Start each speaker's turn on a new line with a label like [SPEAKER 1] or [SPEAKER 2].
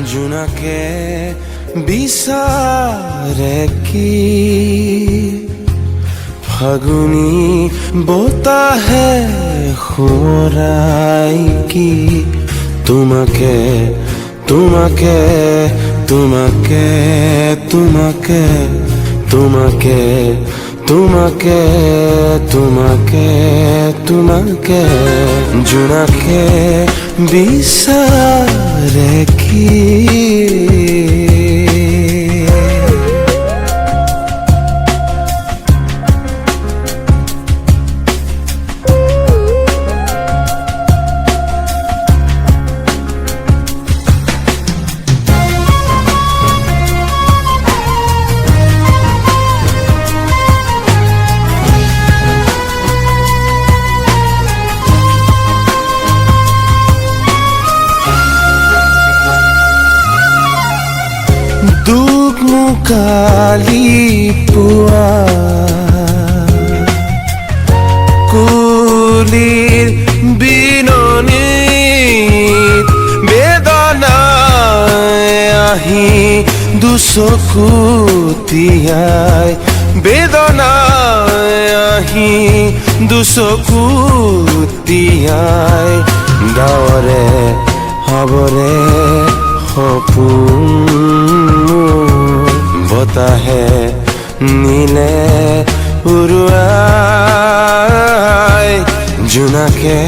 [SPEAKER 1] জোনাকে বিচাৰে কি ফাগুনী বতাহে সুৰাই কি তোমাকে তোমাকে তোমাকে তোমাকে তোমাকে তোমাকে তোমাকে তোমাকে জোনাকে বিচাৰে কি দুখ মুকালি পুৱা কুলিৰ বিননিত বেদনাই আহি দুচকু তিয়াই বেদনাই আহি দুচকু তিয়াই ডাৱৰে হাবৰে সপোন বতাহে নীলে উৰুৱাই জোনাকে